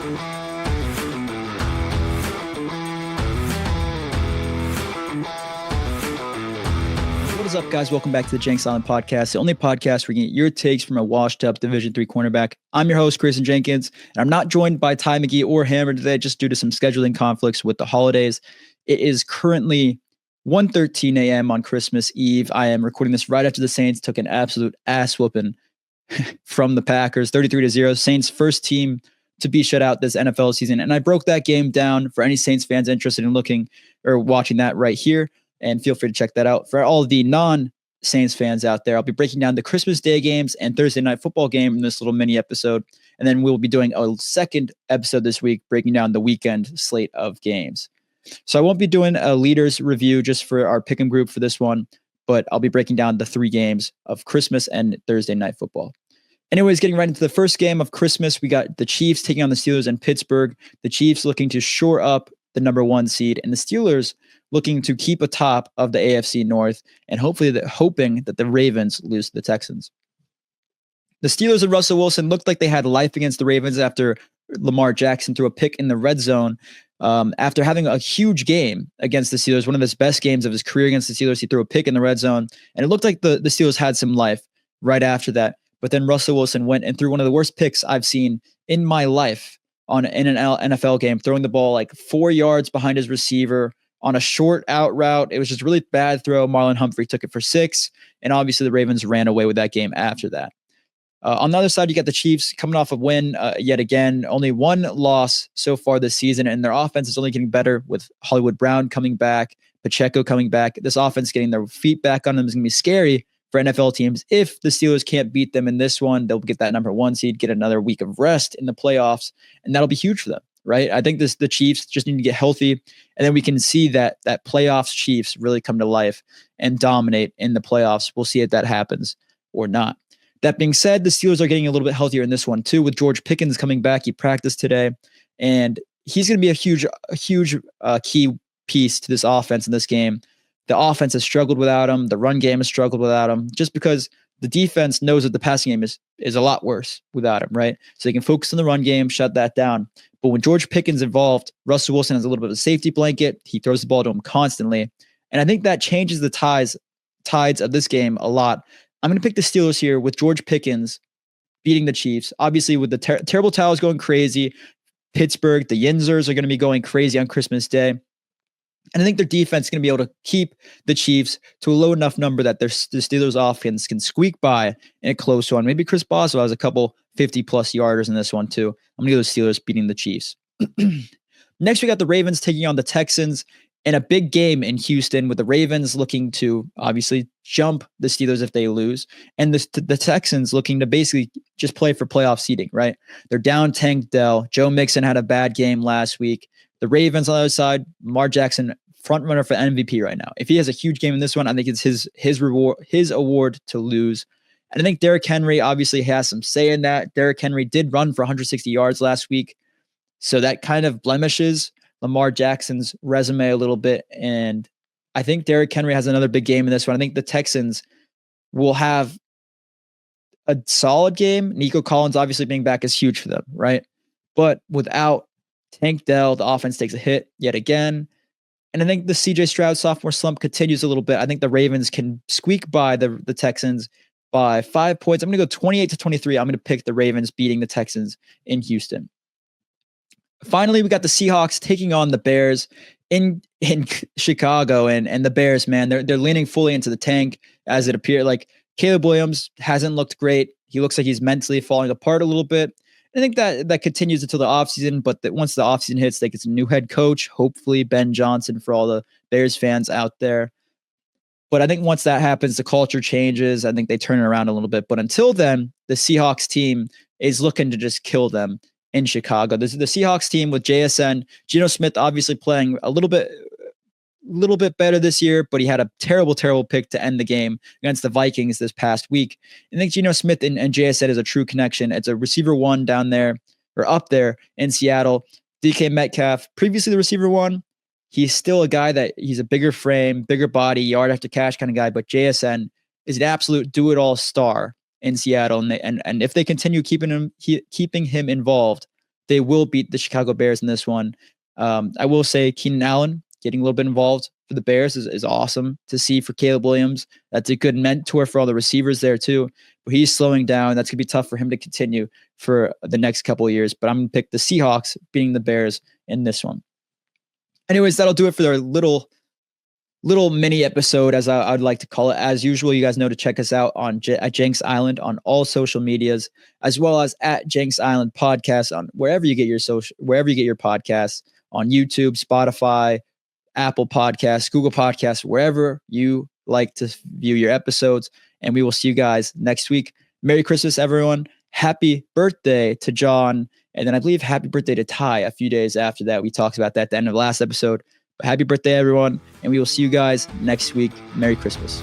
What is up, guys? Welcome back to the Jenks Island podcast, the only podcast where you get your takes from a washed-up Division III cornerback. I'm your host, Chris Jenkins, and I'm not joined by Ty McGee or Hammer today just due to some scheduling conflicts with the holidays. It is currently 1:13 a.m. on Christmas Eve. I am recording this right after the Saints took an absolute ass-whooping from the Packers, 33-0. Saints' first team to be shut out this NFL season, and I broke that game down for any Saints fans interested in looking or watching that right here. And feel free to check that out. For all the non-Saints fans out there, I'll be breaking down the Christmas Day games and Thursday night football game in this little mini episode. And then we'll be doing a second episode this week, breaking down the weekend slate of games. So I won't be doing a leaders review just for our pick'em group for this one, but I'll be breaking down the 3 games of Christmas and Thursday night football. Anyways, getting right into the first game of Christmas, we got the Chiefs taking on the Steelers in Pittsburgh. The Chiefs looking to shore up the number 1 seed, and the Steelers looking to keep atop of the AFC North and hoping that the Ravens lose to the Texans. The Steelers and Russell Wilson looked like they had life against the Ravens after Lamar Jackson threw a pick in the red zone. After having a huge game against the Steelers, one of his best games of his career against the Steelers, he threw a pick in the red zone, and it looked like the Steelers had some life right after that. But then Russell Wilson went and threw one of the worst picks I've seen in my life in an NFL game, throwing the ball like 4 yards behind his receiver on a short out route. It was just really bad throw. Marlon Humphrey took it for 6, and obviously the Ravens ran away with that game after that. On the other side, you got the Chiefs coming off a win yet again. Only 1 loss so far this season, and their offense is only getting better with Hollywood Brown coming back, Pacheco coming back. This offense getting their feet back on them is going to be scary for NFL teams. If the Steelers can't beat them in this one, they'll get that number 1 seed, get another week of rest in the playoffs, and that'll be huge for them. Right. I think the Chiefs just need to get healthy, and then we can see that playoffs Chiefs really come to life and dominate in the playoffs. We'll see if that happens or not. That being said, the Steelers are getting a little bit healthier in this one too, with George Pickens coming back. He practiced today, and he's going to be a huge key piece to this offense in this game. The offense has struggled without him. The run game has struggled without him, just because the defense knows that the passing game is a lot worse without him, right? So they can focus on the run game, shut that down. But when George Pickens involved, Russell Wilson has a little bit of a safety blanket. He throws the ball to him constantly. And I think that changes the tides of this game a lot. I'm going to pick the Steelers here with George Pickens beating the Chiefs. Obviously, with the terrible towels going crazy, Pittsburgh, the Yinzers are going to be going crazy on Christmas Day. And I think their defense is going to be able to keep the Chiefs to a low enough number that the Steelers offense can squeak by in a close one. Maybe Chris Boswell has a couple 50-plus yarders in this one too. I'm going to go the Steelers beating the Chiefs. Next, we got the Ravens taking on the Texans in a big game in Houston, with the Ravens looking to obviously jump the Steelers if they lose, and the Texans looking to basically just play for playoff seeding, right? They're down Tank Dell. Joe Mixon had a bad game last week. The Ravens on the other side, Lamar Jackson, front runner for MVP right now. If he has a huge game in this one, I think it's his reward, his award to lose. And I think Derrick Henry obviously has some say in that. Derrick Henry did run for 160 yards last week, so that kind of blemishes Lamar Jackson's resume a little bit. And I think Derrick Henry has another big game in this one. I think the Texans will have a solid game. Nico Collins obviously being back is huge for them, right? But without Tank Dell, the offense takes a hit yet again. And I think the CJ Stroud sophomore slump continues a little bit. I think the Ravens can squeak by the Texans by 5 points. I'm going to go 28-23. I'm going to pick the Ravens beating the Texans in Houston. Finally, we got the Seahawks taking on the Bears in Chicago, and the Bears, man, they're leaning fully into the tank, as it appeared. Like, Caleb Williams hasn't looked great. He looks like he's mentally falling apart a little bit. I think that continues until the offseason, but once the offseason hits, they get some new head coach, hopefully Ben Johnson for all the Bears fans out there. But I think once that happens, the culture changes. I think they turn it around a little bit. But until then, the Seahawks team is looking to just kill them in Chicago. The Seahawks team with JSN, Geno Smith obviously playing a little bit better this year, but he had a terrible pick to end the game against the Vikings this past week. I think Geno Smith and JSN is a true connection. It's a receiver 1 down there, or up there in Seattle. DK Metcalf, previously the receiver 1. He's still a guy that he's a bigger frame, bigger body, yard after catch kind of guy, but JSN is an absolute do-it-all star in Seattle. And if they continue keeping him involved, they will beat the Chicago Bears in this one. I will say Keenan Allen getting a little bit involved for the Bears is awesome to see for Caleb Williams. That's a good mentor for all the receivers there too. But he's slowing down. That's going to be tough for him to continue for the next couple of years. But I'm going to pick the Seahawks beating the Bears in this one. Anyways, that'll do it for our little mini episode, as I'd like to call it. As usual, you guys know to check us out at Jenks Island on all social medias, as well as at Jenks Island Podcast on wherever you get your podcasts, on YouTube, Spotify, Apple Podcasts, Google Podcasts, wherever you like to view your episodes. And we will see you guys next week. Merry Christmas, everyone. Happy birthday to John. And then I believe happy birthday to Ty a few days after that. We talked about that at the end of the last episode. But happy birthday, everyone. And we will see you guys next week. Merry Christmas.